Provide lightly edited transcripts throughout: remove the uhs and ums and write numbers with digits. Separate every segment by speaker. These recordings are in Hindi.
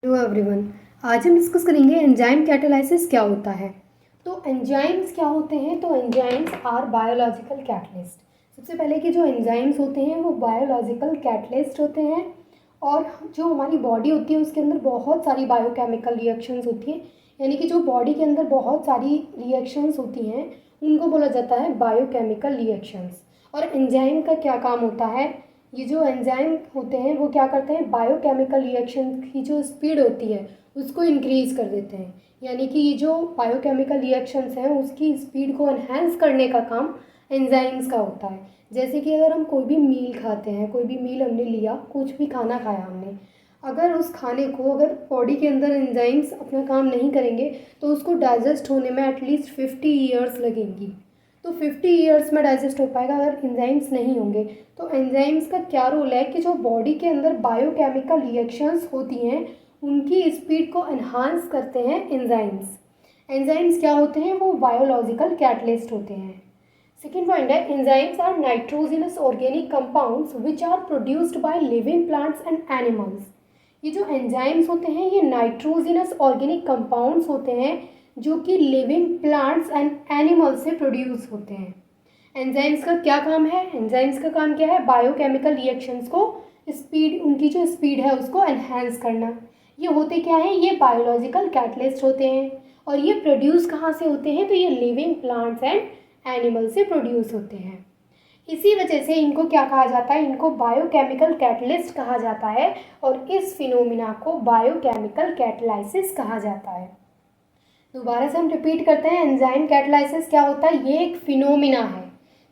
Speaker 1: हेलो एवरीवन, आज हम डिस्कस करेंगे एंजाइम कैटालाइसिस क्या होता है। तो एंजाइम्स क्या होते हैं? तो एंजाइम्स आर बायोलॉजिकल कैटलिस्ट। सबसे पहले कि जो एंजाइम्स होते हैं वो बायोलॉजिकल कैटलिस्ट होते हैं और जो हमारी बॉडी होती है उसके अंदर बहुत सारी बायोकेमिकल रिएक्शंस होती हैं, यानी कि जो बॉडी के अंदर बहुत सारी रिएक्शंस होती हैं उनको बोला जाता है बायोकेमिकल रिएक्शंस। और एंजाइम का क्या काम होता है? ये जो एंजाइम होते हैं वो क्या करते हैं, बायोकेमिकल रिएक्शन की जो स्पीड होती है उसको इंक्रीज़ कर देते हैं। यानी कि ये जो बायोकेमिकल रिएक्शंस हैं उसकी स्पीड को एनहेंस करने का काम एंजाइम्स का होता है। जैसे कि अगर हम कोई भी मील खाते हैं, कोई भी मील हमने लिया, कुछ भी खाना खाया हमने, अगर उस खाने को अगर बॉडी के अंदर एंजाइम्स अपना काम नहीं करेंगे तो उसको डाइजेस्ट होने में एटलीस्ट 50 ईयर्स लगेंगी। तो 50 ईयर्स में डाइजेस्ट हो पाएगा अगर एंजाइम्स नहीं होंगे। तो एंजाइम्स का क्या रोल है कि जो बॉडी के अंदर बायोकेमिकल रिएक्शंस होती हैं उनकी स्पीड को एनहांस करते हैं एंजाइम्स। एंजाइम्स क्या होते हैं? वो बायोलॉजिकल कैटलिस्ट होते हैं। सेकेंड पॉइंट है, enzymes are nitrogenous organic compounds which are produced by living plants and animals. ये जो एंजाइम्स होते हैं ये नाइट्रोजिनस ऑर्गेनिक कंपाउंड्स होते हैं जो कि लिविंग प्लांट्स एंड एनिमल्स से प्रोड्यूस होते हैं। एंजाइम्स का क्या काम है? एंजाइम्स का काम क्या है? बायोकेमिकल रिएक्शंस को स्पीड, उनकी जो स्पीड है उसको एनहांस करना। ये होते क्या हैं? ये बायोलॉजिकल कैटलिस्ट होते हैं और ये प्रोड्यूस कहाँ से होते हैं? तो ये लिविंग प्लांट्स एंड एनिमल से प्रोड्यूस होते हैं। इसी वजह से इनको क्या कहा जाता है? इनको बायोकेमिकल कैटलिस्ट कहा जाता है और इस फिनोमिना को बायोकेमिकल कैटालाइसिस कहा जाता है। दोबारा से हम रिपीट करते हैं, एंजाइम कैटालाइसिस क्या होता है? ये एक फिनोमिना है,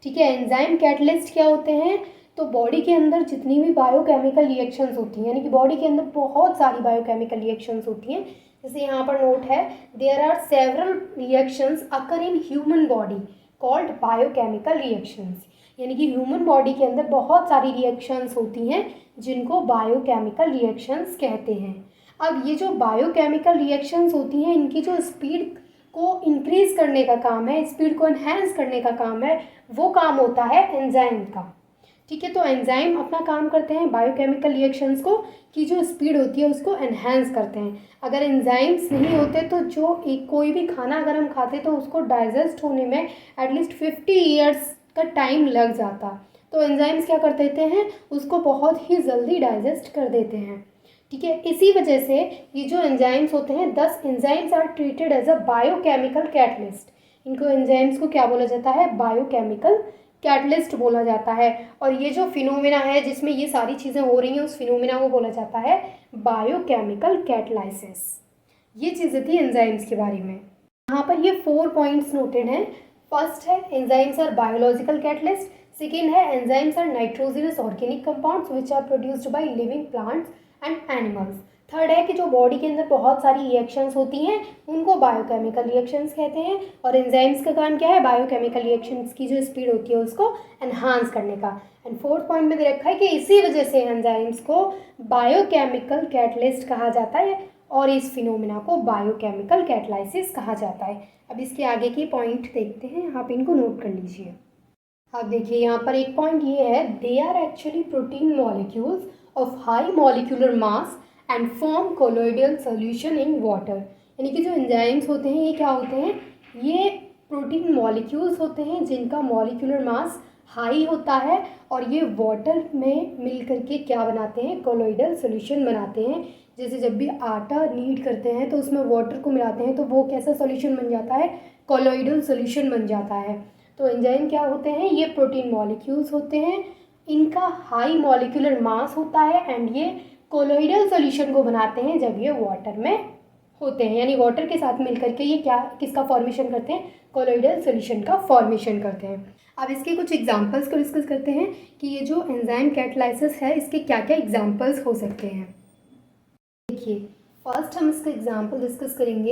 Speaker 1: ठीक है। एंजाइम कैटलिस्ट क्या होते हैं? तो बॉडी के अंदर जितनी भी बायोकेमिकल रिएक्शंस होती हैं, यानी कि बॉडी के अंदर बहुत सारी बायोकेमिकल रिएक्शंस होती हैं। जैसे यहाँ पर नोट है, there are several reactions occur in human body called biochemical reactions. यानी कि ह्यूमन बॉडी के अंदर बहुत सारी रिएक्शंस होती हैं जिनको बायोकेमिकल रिएक्शंस कहते हैं। अब ये जो बायोकेमिकल रिएक्शंस होती हैं इनकी जो स्पीड को इंक्रीज़ करने का काम है, स्पीड को एनहेंस करने का काम है, वो काम होता है एंजाइम का, ठीक है। तो एंजाइम अपना काम करते हैं बायोकेमिकल रिएक्शंस को की जो स्पीड होती है उसको एनहेंस करते हैं। अगर एंजाइम्स नहीं होते तो जो कोई भी खाना अगर हम खाते तो उसको डाइजेस्ट होने में एटलीस्ट 50 ईयर्स का टाइम लग जाता। तो एंजाइम्स क्या कर देते हैं? उसको बहुत ही जल्दी डाइजेस्ट कर देते हैं, ठीक है। इसी वजह से ये जो एंजाइम्स होते हैं, 10 enzymes are treated as a biochemical catalyst. इनको एंजाइम्स को क्या बोला जाता है? बायोकेमिकल कैटलिस्ट बोला जाता है। और ये जो फिनोमिना है जिसमें ये सारी चीज़ें हो रही हैं उस फिनोमिना को बोला जाता है बायोकेमिकल कैटालाइसिस। ये चीज़ें थी एंजाइम्स के बारे में। यहाँ पर ये 4 पॉइंट्स नोटेड हैं। फर्स्ट है, enzymes are biological catalyst. Second है, enzymes are nitrogenous organic compounds which are produced by living plants and animals. Third है कि जो बॉडी के अंदर बहुत सारी रिएक्शंस होती हैं उनको बायोकेमिकल रिएक्शंस कहते हैं। और एंजाइम्स का काम क्या है? बायोकेमिकल रिएक्शंस की जो स्पीड होती है उसको एनहांस करने का। एंड फोर्थ पॉइंट में दे रखा है कि इसी वजह से एंजाइम्स को बायोकेमिकल कैटलिस्ट कहा जाता है और इस फिनोमिना को बायोकेमिकल कैटालाइसिस कहा जाता है। अब इसके आगे की पॉइंट देखते हैं, आप इनको नोट कर लीजिए। आप देखिए यहाँ पर एक पॉइंट ये है, they are actually protein molecules of high molecular mass and form colloidal solution in water. यानी कि जो एंजाइम्स होते हैं ये क्या होते हैं? ये प्रोटीन मॉलिक्यूल्स होते हैं जिनका मॉलिक्यूलर मास हाई होता है और ये वाटर में मिल करके क्या बनाते हैं? कोलोइडल सॉल्यूशन बनाते हैं। जैसे जब भी आटा नीड करते हैं तो उसमें वाटर को मिलाते हैं तो वो कैसा सॉल्यूशन बन जाता है? कोलोइडल सॉल्यूशन बन जाता है। तो एंजाइम क्या होते हैं? ये प्रोटीन मॉलिक्यूल्स होते हैं, इनका हाई मॉलिक्यूलर मास होता है एंड ये कोलोइडल सॉल्यूशन को बनाते हैं जब ये वाटर में होते हैं। यानी वाटर के साथ मिलकर के ये क्या किसका फॉर्मेशन करते हैं? कोलोइडल सॉल्यूशन का फॉर्मेशन करते हैं। अब इसके कुछ एग्जांपल्स को डिस्कस करते हैं कि ये जो एंजाइम कैटालाइसिस है इसके क्या क्या एग्जांपल्स हो सकते हैं। देखिए, फर्स्ट हम इसका एग्जांपल डिस्कस करेंगे।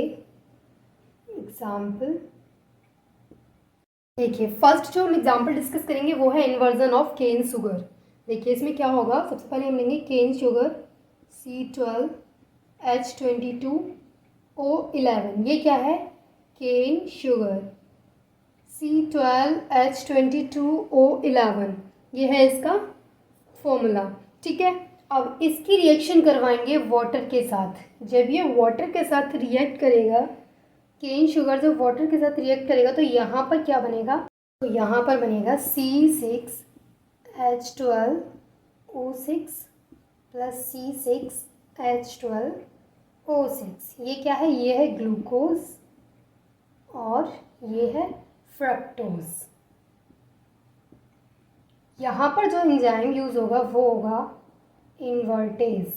Speaker 1: एग्जांपल देखिए, फर्स्ट जो हम एग्जांपल डिस्कस करेंगे वो है इन्वर्जन ऑफ केन शुगर। देखिए इसमें क्या होगा? सबसे पहले हम लेंगे केन शुगर C12H22O11। ये क्या है? केन शुगर C12H22O11, ये है इसका फॉर्मूला, ठीक है। अब इसकी रिएक्शन करवाएंगे वाटर के साथ। जब ये वाटर के साथ रिएक्ट करेगा, केन शुगर जब वाटर के साथ रिएक्ट करेगा तो यहाँ पर क्या बनेगा, तो यहाँ पर बनेगा C6H12O6 प्लस C6H12O6। ये क्या है, ये है ग्लूकोज और ये है फ्रक्टोज। यहाँ पर जो एंजाइम यूज़ होगा वो होगा इन्वर्टेज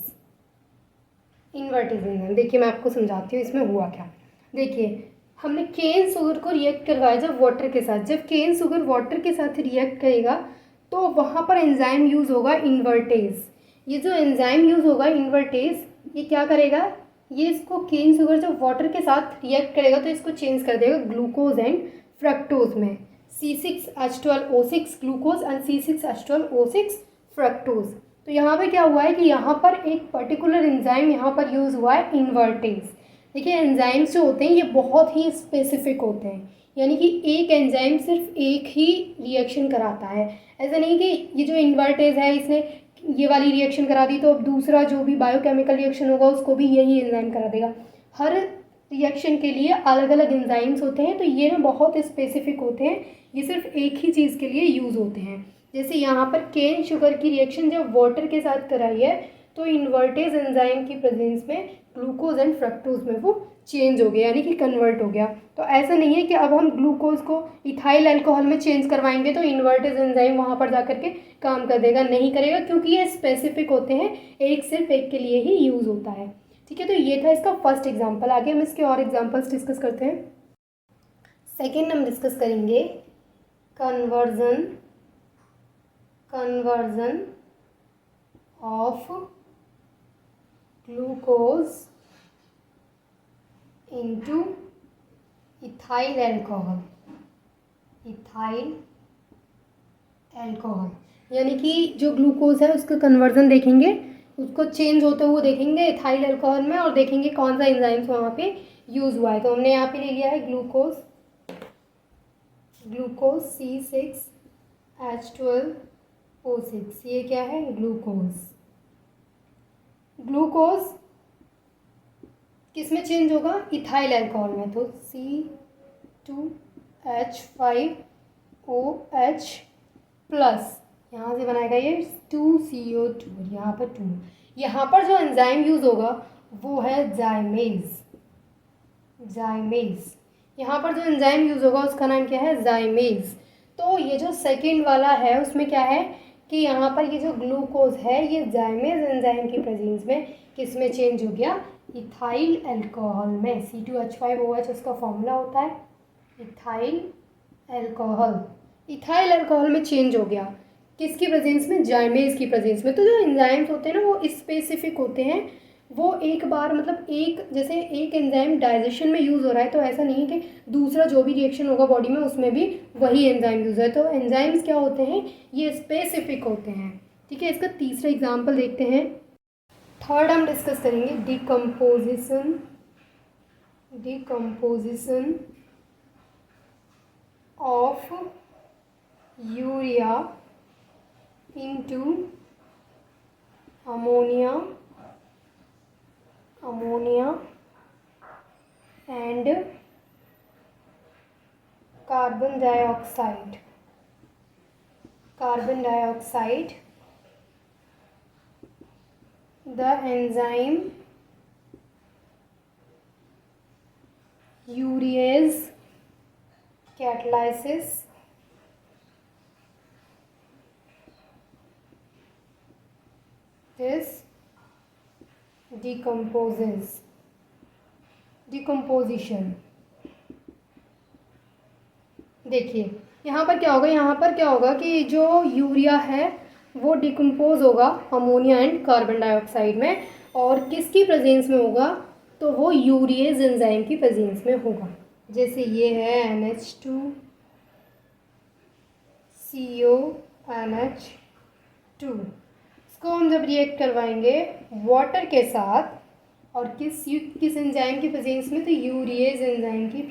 Speaker 1: एंजाइम। देखिए मैं आपको समझाती हूँ इसमें हुआ क्या। देखिए हमने केन शुगर को रिएक्ट करवाया जब वाटर के साथ, जब केन शुगर वाटर के साथ रिएक्ट करेगा तो वहाँ पर एंजाइम यूज़ होगा इन्वर्टेज। ये जो एंजाइम यूज़ होगा इन्वर्टेज, ये क्या करेगा, ये इसको केन शुगर जब वाटर के साथ रिएक्ट करेगा तो इसको चेंज कर देगा ग्लूकोज एंड फ्रक्टोज में, C6H12O6 glucose and C6H12O6 fructose. तो यहाँ पे क्या हुआ है कि यहाँ पर एक पर्टिकुलर एंजाइम यहाँ पर यूज़ हुआ है इन्वर्टेज। देखिए एंजाइम्स जो होते हैं ये बहुत ही स्पेसिफिक होते हैं, यानी कि एक एंजाइम सिर्फ एक ही रिएक्शन कराता है। ऐसा नहीं कि ये जो इन्वर्टेज है इसने ये वाली रिएक्शन करा दी तो अब दूसरा जो भी बायोकेमिकल रिएक्शन होगा उसको भी यही एंजाइम करा देगा। हर रिएक्शन के लिए अलग अलग एंजाइम्स होते हैं, तो ये ना बहुत स्पेसिफिक होते हैं, ये सिर्फ एक ही चीज़ के लिए यूज़ होते हैं। जैसे यहाँ पर केन शुगर की रिएक्शन जब वाटर के साथ कराई है तो इन्वर्टेज एंजाइम की प्रेजेंस में ग्लूकोज एंड फ्रक्टोज में वो चेंज हो गया, यानी कि कन्वर्ट हो गया। तो ऐसा नहीं है कि अब हम ग्लूकोज को इथाइल अल्कोहल में चेंज करवाएंगे तो इन्वर्टेज एंजाइम वहाँ पर जा करके काम कर देगा, नहीं करेगा, क्योंकि ये स्पेसिफिक होते हैं, एक सिर्फ एक के लिए ही यूज़ होता है। ठीक है, तो ये था इसका फर्स्ट एग्जाम्पल। आगे हम इसके और एग्जाम्पल्स डिस्कस करते हैं। सेकेंड हम डिस्कस करेंगे conversion of glucose into ethyl alcohol. यानी कि जो ग्लूकोज है उसका कन्वर्जन देखेंगे, उसको चेंज होते हुए देखेंगे इथाइल अल्कोहल में, और देखेंगे कौन सा एंजाइम्स वहाँ पे यूज़ हुआ है। तो हमने यहाँ पे ले लिया है ग्लूकोज C6H12O6। ये क्या है, ग्लूकोज किस में चेंज होगा, इथाइल अल्कोहल में। तो C2H5OH प्लस, यहाँ से बनाएगा ये 2CO2, यहाँ पर 2। यहाँ पर जो एंजाइम यूज़ होगा वो है जाइमेज। यहाँ पर जो एंजाइम यूज़ होगा उसका नाम क्या है, जाइमेज। तो ये जो सेकेंड वाला है उसमें क्या है कि यहाँ पर ये जो ग्लूकोज है ये जाइमेज एंजाइम की प्रेजेंस में किस में चेंज हो गया, इथाइल अल्कोहल में। C2H5OH उसका फॉर्मूला होता है, इथाइल अल्कोहल में चेंज हो गया, किसकी प्रेजेंस में, जाइमेज की प्रेजेंस में। तो जो एंजाइम्स होते हैं ना वो स्पेसिफिक होते हैं, वो एक बार मतलब एक, जैसे एक एंजाइम डाइजेशन में यूज़ हो रहा है तो ऐसा नहीं है कि दूसरा जो भी रिएक्शन होगा बॉडी में उसमें भी वही एंजाइम यूज़ है। तो एंजाइम्स क्या होते हैं, ये स्पेसिफिक होते हैं। ठीक है, इसका तीसरा एग्जाम्पल देखते हैं। थर्ड हम डिस्कस करेंगे decomposition of urea into ammonia and carbon dioxide. The enzyme urease catalysis this decomposition। देखिए यहाँ पर क्या होगा, कि जो यूरिया है वो डिकम्पोज होगा अमोनिया एंड कार्बन डाइऑक्साइड में, और किसकी प्रेजेंस में होगा, तो वो यूरिएज एंजाइम की प्रेजेंस में होगा। जैसे ये है NH2CONH2, इसको हम जब रिएक्ट करवाएंगे वाटर के साथ और किस एंजाइम की प्रेजेंस में, तो यूरिएज एंजाइम की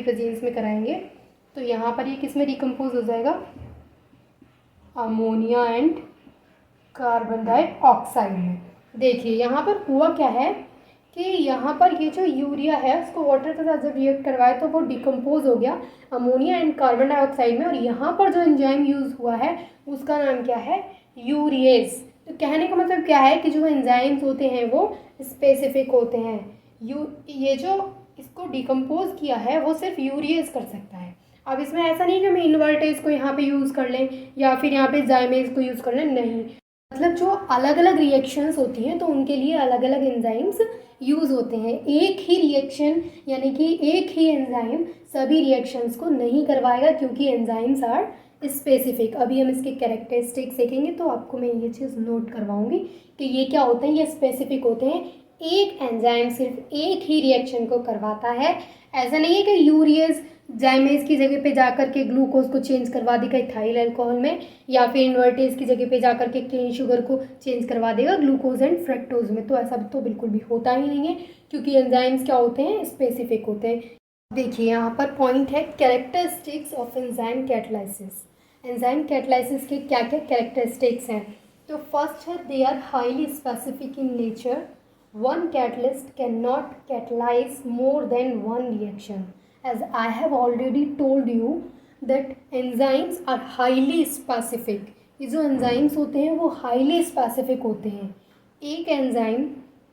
Speaker 1: प्रेजेंस में कराएंगे, तो यहाँ पर ये किस में डिकम्पोज हो जाएगा, अमोनिया एंड कार्बन डाइऑक्साइड में। देखिए यहाँ पर हुआ क्या है कि यहाँ पर ये जो यूरिया है उसको वाटर के साथ जब रिएक्ट करवाए तो वो डिकम्पोज हो गया अमोनिया एंड कार्बन डाइऑक्साइड में, और यहाँ पर जो एंजाइम यूज़ हुआ है उसका नाम क्या है, यूरिएज। तो कहने का मतलब क्या है कि जो एंजाइम्स होते हैं वो स्पेसिफिक होते हैं। ये जो इसको डिकम्पोज किया है वो सिर्फ यूरिएज कर सकता है। अब इसमें ऐसा नहीं कि हम इन्वर्टेज को यहाँ पे यूज़ कर लें या फिर यहाँ पे जाइमेज को यूज़ कर लें, नहीं। मतलब जो अलग अलग रिएक्शंस होती हैं तो उनके लिए अलग अलग एंजाइम्स यूज़ होते हैं। एक ही रिएक्शन यानी कि एक ही एंजाइम सभी रिएक्शंस को नहीं करवाएगा क्योंकि एंजाइम्स आर स्पेसिफिक। अभी हम इसके कैरेक्टरिस्टिक्स देखेंगे तो आपको मैं ये चीज़ नोट करवाऊंगी कि ये क्या होते हैं, ये स्पेसिफिक होते हैं। एक एंजाइम सिर्फ एक ही रिएक्शन को करवाता है। ऐसा नहीं है कि यूरियस जाइमेज की जगह पे जाकर के ग्लूकोज को चेंज करवा देगा इथाइल अल्कोहल में, या फिर इन्वर्टेज की जगह पे जाकर के केन शुगर को चेंज करवा देगा ग्लूकोज एंड फ्रक्टोज में। तो ऐसा तो बिल्कुल भी होता ही नहीं है क्योंकि एंजाइम्स क्या होते हैं, स्पेसिफिक होते हैं। देखिए यहाँ पर पॉइंट है characteristics of enzyme catalysis. Enzyme catalysis के क्या क्या कैरेक्टरिस्टिक्स हैं। तो फर्स्ट है they are highly specific in nature. One catalyst cannot catalyze more than one reaction. As I have already told you that enzymes are highly specific. ये जो enzymes होते हैं वो highly specific होते हैं। एक एंजाइम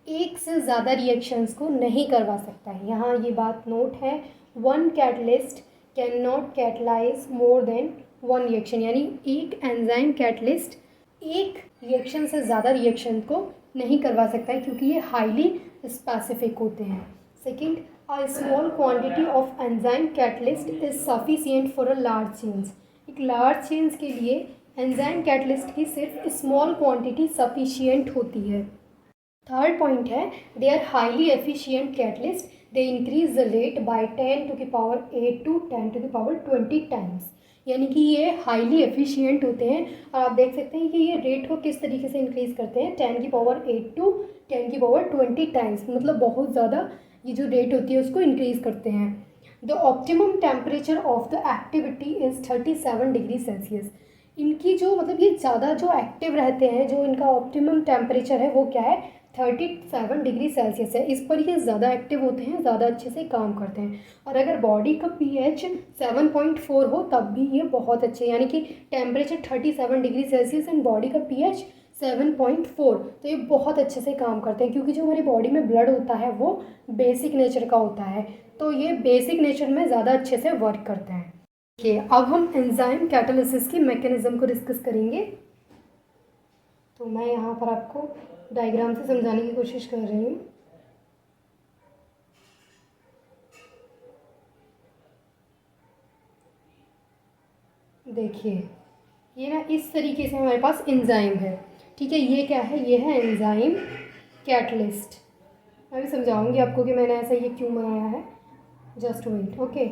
Speaker 1: एक से ज़्यादा रिएक्शंस को नहीं करवा सकता है। यहाँ ये बात नोट है, one catalyst can not catalyse more than one reaction, यानी एक एंजाइम कैटलिस्ट एक रिएक्शन से ज़्यादा रिएक्शन को नहीं करवा सकता है क्योंकि ये हाईली स्पेसिफिक होते हैं। Second, a small quantity of enzyme catalyst is sufficient for a large change. एक लार्ज चेंज के लिए एंजाइम कैटलिस्ट की सिर्फ स्मॉल क्वांटिटी सफिशिएंट होती है। थर्ड पॉइंट है they are highly efficient catalyst, they increase the rate by 10 to the power 8 to 10 to the power 20 times. यानी कि ये हाईली एफिशिएंट होते हैं और आप देख सकते हैं कि ये रेट को किस तरीके से इंक्रीज़ करते हैं, 10 की पावर 8 to 10 की पावर 20 टाइम्स, मतलब बहुत ज़्यादा ये जो रेट होती है उसको इंक्रीज़ करते हैं। The optimum temperature of the activity is 37 degree Celsius. इनकी जो मतलब ये ज़्यादा जो एक्टिव रहते हैं, जो इनका ऑप्टिमम टेम्परेचर है वो क्या है, 37 डिग्री सेल्सियस है। इस पर ये ज़्यादा एक्टिव होते हैं, ज़्यादा अच्छे से काम करते हैं। और अगर बॉडी का pH 7.4 हो तब भी ये बहुत अच्छे, यानी कि temperature 37 degree Celsius and body का pH 7.4, तो ये बहुत अच्छे से काम करते हैं क्योंकि जो हमारी बॉडी में ब्लड होता है वो बेसिक नेचर का होता है, तो ये बेसिक नेचर में ज़्यादा अच्छे से वर्क करते हैं। देखिए अब हम एंजाइम कैटालिसिस की मैकेनिज्म को डिस्कस करेंगे। तो मैं यहाँ पर आपको डायग्राम से समझाने की कोशिश कर रही हूँ। देखिए ये ना इस तरीके से हमारे पास एंजाइम है, ठीक है। ये क्या है, ये है एंजाइम कैटलिस्ट। मैं भी समझाऊंगी आपको कि मैंने ऐसा ये क्यों बनाया है, जस्ट वेट, ओके,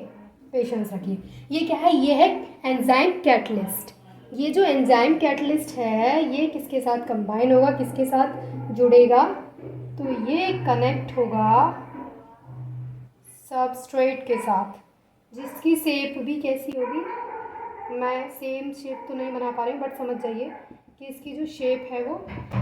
Speaker 1: पेशेंस रखिए। ये क्या है, ये है एंजाइम कैटलिस्ट। ये जो एंजाइम कैटलिस्ट है ये किसके साथ कंबाइन होगा, किसके साथ जुड़ेगा, तो ये कनेक्ट होगा सबस्ट्रेट के साथ, जिसकी शेप भी कैसी होगी, मैं सेम शेप तो नहीं बना पा रही हूँ बट समझ जाइए कि इसकी जो शेप है वो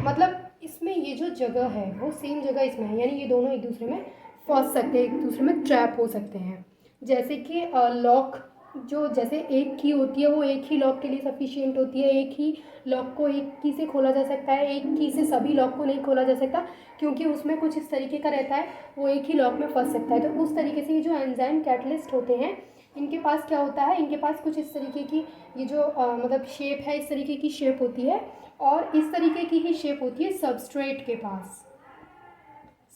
Speaker 1: मतलब इसमें ये जो जगह है वो सेम जगह इसमें है, यानी ये दोनों एक दूसरे में फंस सकते हैं, एक दूसरे में ट्रैप हो सकते हैं। जैसे कि लॉक जो जैसे एक की होती है वो एक ही लॉक के लिए सफिशिएंट होती है, एक ही लॉक को एक की से खोला जा सकता है, एक की से सभी लॉक को नहीं खोला जा सकता क्योंकि उसमें कुछ इस तरीके का रहता है, वो एक ही लॉक में फंस सकता है। तो उस तरीके से ये जो एंजाइम कैटलिस्ट होते हैं इनके पास क्या होता है, इनके पास कुछ इस तरीके की ये जो मतलब शेप है, इस तरीके की शेप होती है और इस तरीके की ही शेप होती है सबस्ट्रेट के पास।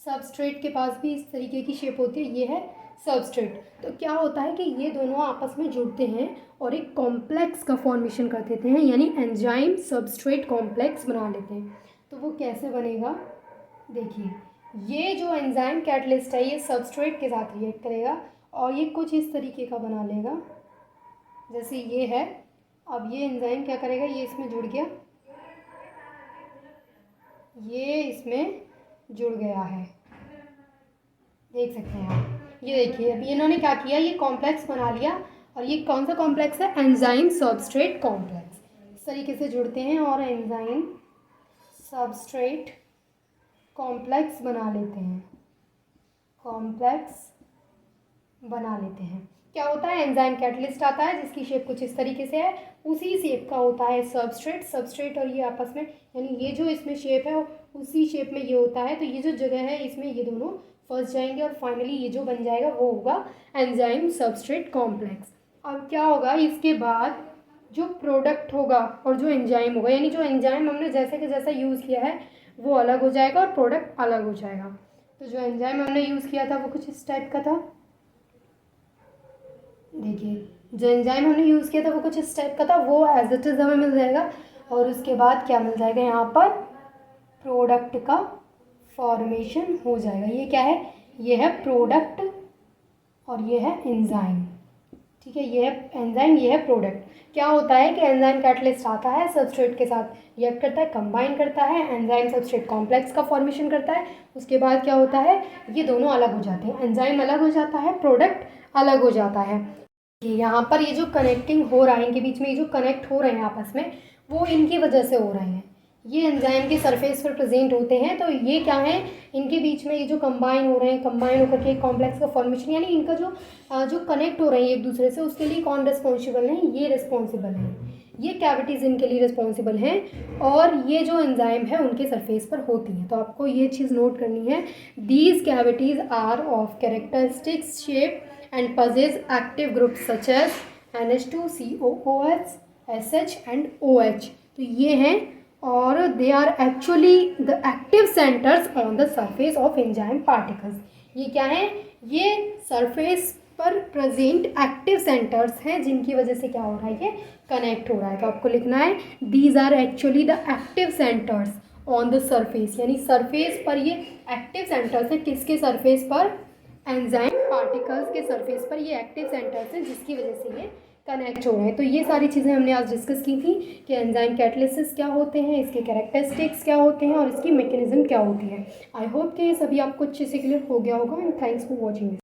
Speaker 1: सबस्ट्रेट के पास भी इस तरीके की शेप होती है, ये है सबस्ट्रेट। तो क्या होता है कि ये दोनों आपस में जुड़ते हैं और एक कॉम्प्लेक्स का फॉर्मेशन कर देते हैं, यानी एंजाइम सबस्ट्रेट कॉम्प्लेक्स बना लेते हैं। तो वो कैसे बनेगा, देखिए ये जो एंजाइम कैटलिस्ट है ये सबस्ट्रेट के साथ रिएक्ट करेगा और ये कुछ इस तरीके का बना लेगा, जैसे ये है। अब ये एंजाइम क्या करेगा, ये इसमें जुड़ गया, ये इसमें जुड़ गया है, देख सकते हैं आप। ये देखिए अभी इन्होंने क्या किया, ये कॉम्प्लेक्स बना लिया और ये कौन सा कॉम्प्लेक्स है, एंजाइम सबस्ट्रेट कॉम्प्लेक्स। इस तरीके से जुड़ते हैं और एंजाइम सबस्ट्रेट कॉम्प्लेक्स बना लेते हैं, कॉम्प्लेक्स बना लेते हैं। क्या होता है, एंजाइम कैटलिस्ट आता है जिसकी शेप कुछ इस तरीके से है, उसी शेप का होता है सबस्ट्रेट। सबस्ट्रेट और ये आपस में, यानी ये जो इसमें शेप है उसी शेप में ये होता है, तो ये जो जगह है इसमें ये दोनों फंस जाएंगे और फाइनली ये जो बन जाएगा वो होगा एंजाइम सबस्ट्रेट कॉम्प्लेक्स। अब क्या होगा, इसके बाद जो प्रोडक्ट होगा और जो एंजाइम होगा, यानी जो एंजाइम हमने जैसे कि जैसा यूज़ किया है वो अलग हो जाएगा और प्रोडक्ट अलग हो जाएगा। तो जो एंजाइम हमने यूज़ किया था वो कुछ इस टाइप का था, देखिए जो एंजाइम हमने यूज़ किया था वो कुछ इस टाइप का था, वो एज इट इज़ हमें मिल जाएगा। और उसके बाद क्या मिल जाएगा, यहाँ पर प्रोडक्ट का फॉर्मेशन हो जाएगा। ये क्या है, ये है प्रोडक्ट और ये है एंजाइम, ठीक है, ये है एंजाइम, ये है प्रोडक्ट। क्या होता है कि एंजाइम कैटलिस्ट आता है, सबस्ट्रेट के साथ रिएक्ट करता है, कंबाइन करता है, एंजाइम सबस्ट्रेट कॉम्प्लेक्स का फॉर्मेशन करता है। उसके बाद क्या होता है, ये दोनों अलग हो जाते हैं, एंजाइम अलग हो जाता है, प्रोडक्ट अलग हो जाता है। यहाँ पर ये जो कनेक्टिंग हो रहा है, इनके बीच में ये जो कनेक्ट हो रहे हैं आपस में, वो इनकी वजह से हो रहे हैं। ये एंजाइम के सरफेस पर प्रेजेंट होते हैं, तो ये क्या है, इनके बीच में ये जो कंबाइन हो रहे हैं, कंबाइन होकर के एक कॉम्प्लेक्स का फॉर्मेशन, यानी इनका जो कनेक्ट हो रहे हैं एक दूसरे से, उसके लिए कौन रिस्पॉन्सिबल है, ये रिस्पॉन्सिबल है, ये कैविटीज़ इनके लिए रिस्पॉन्सिबल हैं, और ये जो एंजाइम है उनके सरफेस पर होती हैं। तो आपको ये चीज़ नोट करनी है, these cavities are of characteristics shape and possess active groups such as NH2, COOH, SH and OH। तो ये हैं, और they are actually the active centers on the surface of enzyme particles। ये क्या है, ये सरफेस पर प्रेजेंट एक्टिव सेंटर्स हैं जिनकी वजह से क्या हो रहा है, ये कनेक्ट हो रहा है। तो आपको लिखना है these are actually the active centres on the surface, यानी सरफेस पर ये एक्टिव सेंटर्स हैं, किसके सरफेस पर, एंजाइम पार्टिकल्स के सरफेस पर ये एक्टिव सेंटर्स हैं जिसकी वजह से ये कनेक्ट हो रहे हैं। तो ये सारी चीज़ें हमने आज डिस्कस की थी कि एंजाइम कैटलिसिस क्या होते हैं, इसके कैरेक्टरिस्टिक्स क्या होते हैं और इसकी मैकेनिज्म क्या होती है। आई होप कि ये सभी आपको अच्छे से क्लियर हो गया होगा, एंड थैंक्स फॉर वॉचिंग।